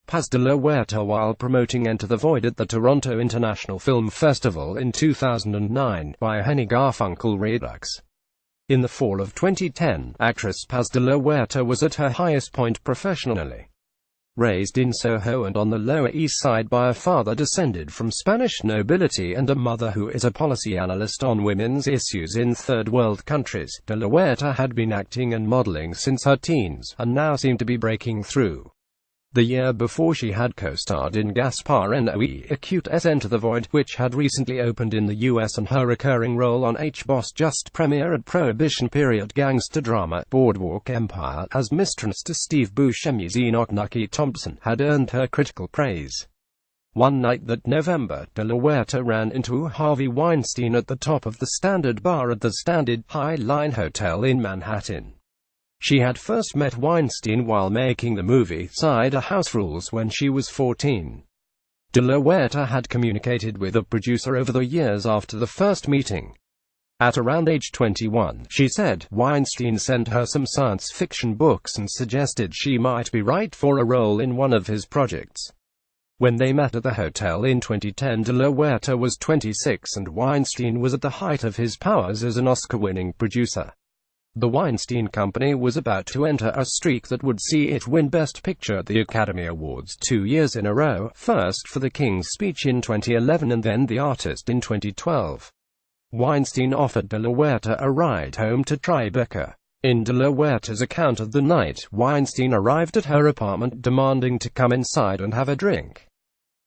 Paz de la Huerta while promoting Enter the Void at the Toronto International Film Festival in 2009 by Henny GarfunkelRedux. In the fall of 2010, actress Paz de la Huerta was at her highest point professionally. Raised in SoHo and on the Lower East Side by a father descended from Spanish nobility and a mother who is a policy analyst on women's issues in third world countries, de la Huerta had been acting and modeling since her teens, and now seemed to be breaking through. The year before she had co-starred in Gaspar Noé Acute's Enter the Void, which had recently opened in the US, and her recurring role on H-Boss just premiered Prohibition-period gangster drama Boardwalk Empire as mistress to Steve Buscemi's Enoch Nucky Thompson had earned her critical praise. One night that November, de la Huerta ran into Harvey Weinstein at the top of the Standard Bar at the Standard High Line Hotel in Manhattan. She had first met Weinstein while making the movie Cider House Rules when she was 14. De la Huerta had communicated with the producer over the years after the first meeting. At around age 21, she said, Weinstein sent her some science fiction books and suggested she might be right for a role in one of his projects. When they met at the hotel in 2010, de la Huerta was 26 and Weinstein was at the height of his powers as an Oscar-winning producer. The Weinstein Company was about to enter a streak that would see it win Best Picture at the Academy Awards 2 years in a row, first for The King's Speech in 2011 and then The Artist in 2012. Weinstein offered de la Huerta a ride home to Tribeca. In de la Huerta's account of the night, Weinstein arrived at her apartment demanding to come inside and have a drink.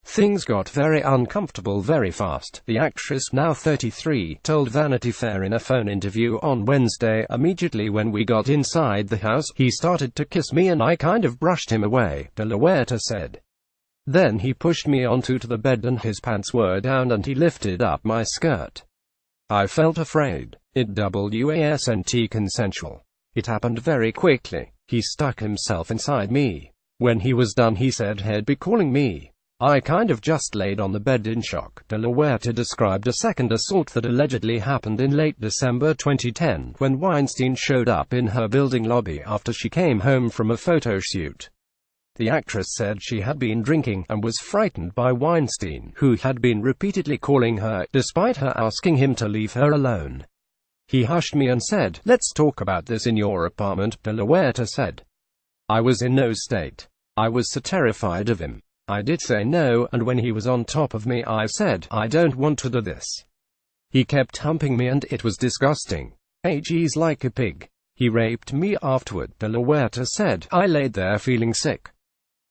Things got very uncomfortable very fast, the actress, now 33, told Vanity Fair in a phone interview on Wednesday. Immediately when we got inside the house, he started to kiss me and I kind of brushed him away, de la Huerta said. Then he pushed me onto the bed and his pants were down and he lifted up my skirt. I felt afraid. It wasn't consensual. It happened very quickly. He stuck himself inside me. When he was done he said he'd be calling me. I kind of just laid on the bed in shock. De la Huerta described a second assault that allegedly happened in late December 2010, when Weinstein showed up in her building lobby after she came home from a photo shoot. The actress said she had been drinking, and was frightened by Weinstein, who had been repeatedly calling her, despite her asking him to leave her alone. He hushed me and said, "Let's talk about this in your apartment," de la Huerta said. I was in no state. I was so terrified of him. I did say no, and when he was on top of me I said, I don't want to do this. He kept humping me and it was disgusting. He's like a pig. He raped me afterward, de la Huerta said. I laid there feeling sick.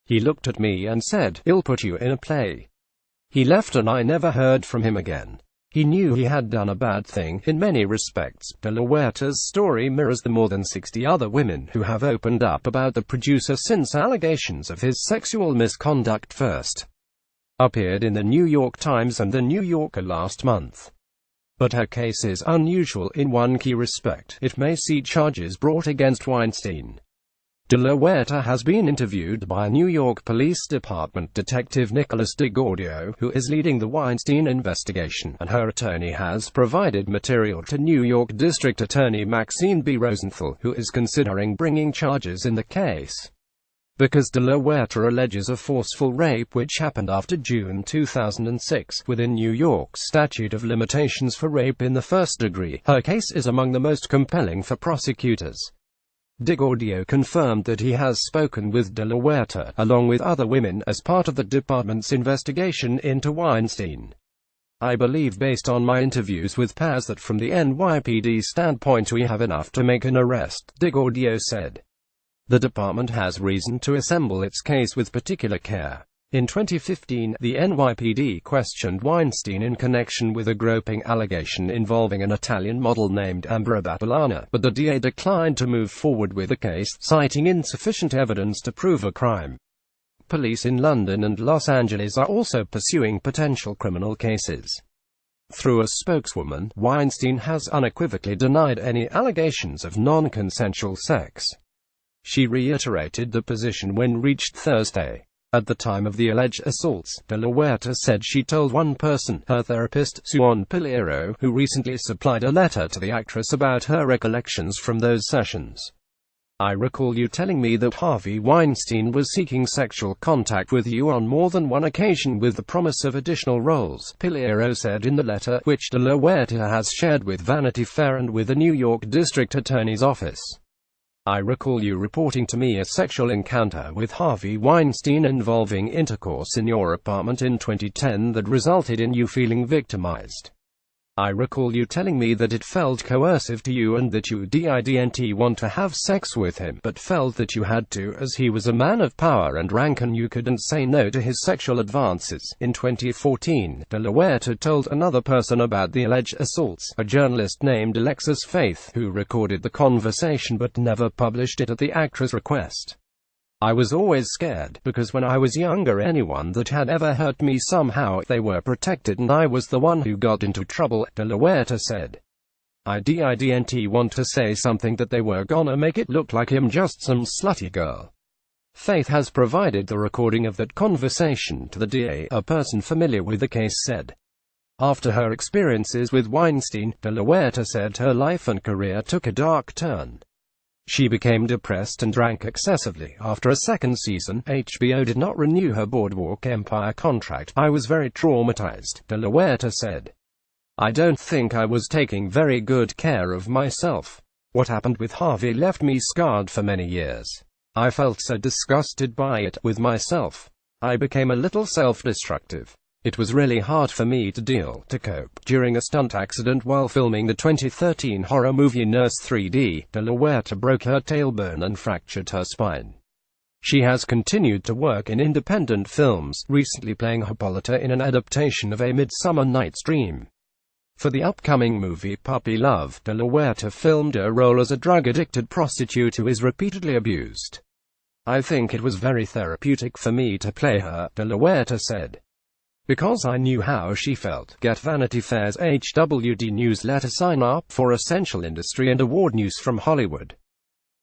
He looked at me and said, "I'll put you in a play." He left and I never heard from him again. He knew he had done a bad thing. In many respects, de la Huerta's story mirrors the more than 60 other women who have opened up about the producer since allegations of his sexual misconduct first appeared in the New York Times and the New Yorker last month. But her case is unusual in one key respect: it may see charges brought against Weinstein. De la Huerta has been interviewed by New York Police Department Detective Nicholas DeGordio, who is leading the Weinstein investigation, and her attorney has provided material to New York District Attorney Maxine B. Rosenthal, who is considering bringing charges in the case. Because de la Huerta alleges a forceful rape which happened after June 2006, within New York's statute of limitations for rape in the first degree, her case is among the most compelling for prosecutors. DeGordio confirmed that he has spoken with de la Huerta, along with other women, as part of the department's investigation into Weinstein. I believe based on my interviews with Paz that from the NYPD standpoint we have enough to make an arrest, DeGordio said. The department has reason to assemble its case with particular care. In 2015, the NYPD questioned Weinstein in connection with a groping allegation involving an Italian model named Ambra Battolana, but the DA declined to move forward with the case, citing insufficient evidence to prove a crime. Police in London and Los Angeles are also pursuing potential criminal cases. Through a spokeswoman, Weinstein has unequivocally denied any allegations of non-consensual sex. She reiterated the position when reached Thursday. At the time of the alleged assaults, de la Huerta said she told one person, her therapist, Suon Pilero, who recently supplied a letter to the actress about her recollections from those sessions. I recall you telling me that Harvey Weinstein was seeking sexual contact with you on more than one occasion with the promise of additional roles, Piliero said in the letter, which de la Huerta has shared with Vanity Fair and with the New York District Attorney's Office. I recall you reporting to me a sexual encounter with Harvey Weinstein involving intercourse in your apartment in 2010 that resulted in you feeling victimized. I recall you telling me that it felt coercive to you and that you didn't want to have sex with him, but felt that you had to as he was a man of power and rank and you couldn't say no to his sexual advances. In 2014, de la Huerta told another person about the alleged assaults, a journalist named Alexis Faith, who recorded the conversation but never published it at the actress' request. I was always scared, because when I was younger anyone that had ever hurt me somehow, they were protected and I was the one who got into trouble, de la Huerta said. I didn't want to say something that they were gonna make it look like I'm just some slutty girl. Faith has provided the recording of that conversation to the DA, a person familiar with the case said. After her experiences with Weinstein, de la Huerta said her life and career took a dark turn. She became depressed and drank excessively. After a second season, HBO did not renew her Boardwalk Empire contract. I was very traumatized, de la Huerta said. I don't think I was taking very good care of myself. What happened with Harvey left me scarred for many years. I felt so disgusted by it, with myself. I became a little self-destructive. It was really hard for me to cope. During a stunt accident while filming the 2013 horror movie Nurse 3D, de la Huerta broke her tailbone and fractured her spine. She has continued to work in independent films, recently playing Hippolyta in an adaptation of A Midsummer Night's Dream. For the upcoming movie Puppy Love, de la Huerta filmed her role as a drug-addicted prostitute who is repeatedly abused. I think it was very therapeutic for me to play her, de la Huerta said. Because I knew how she felt. Get Vanity Fair's HWD newsletter. Sign up for essential industry and award news from Hollywood.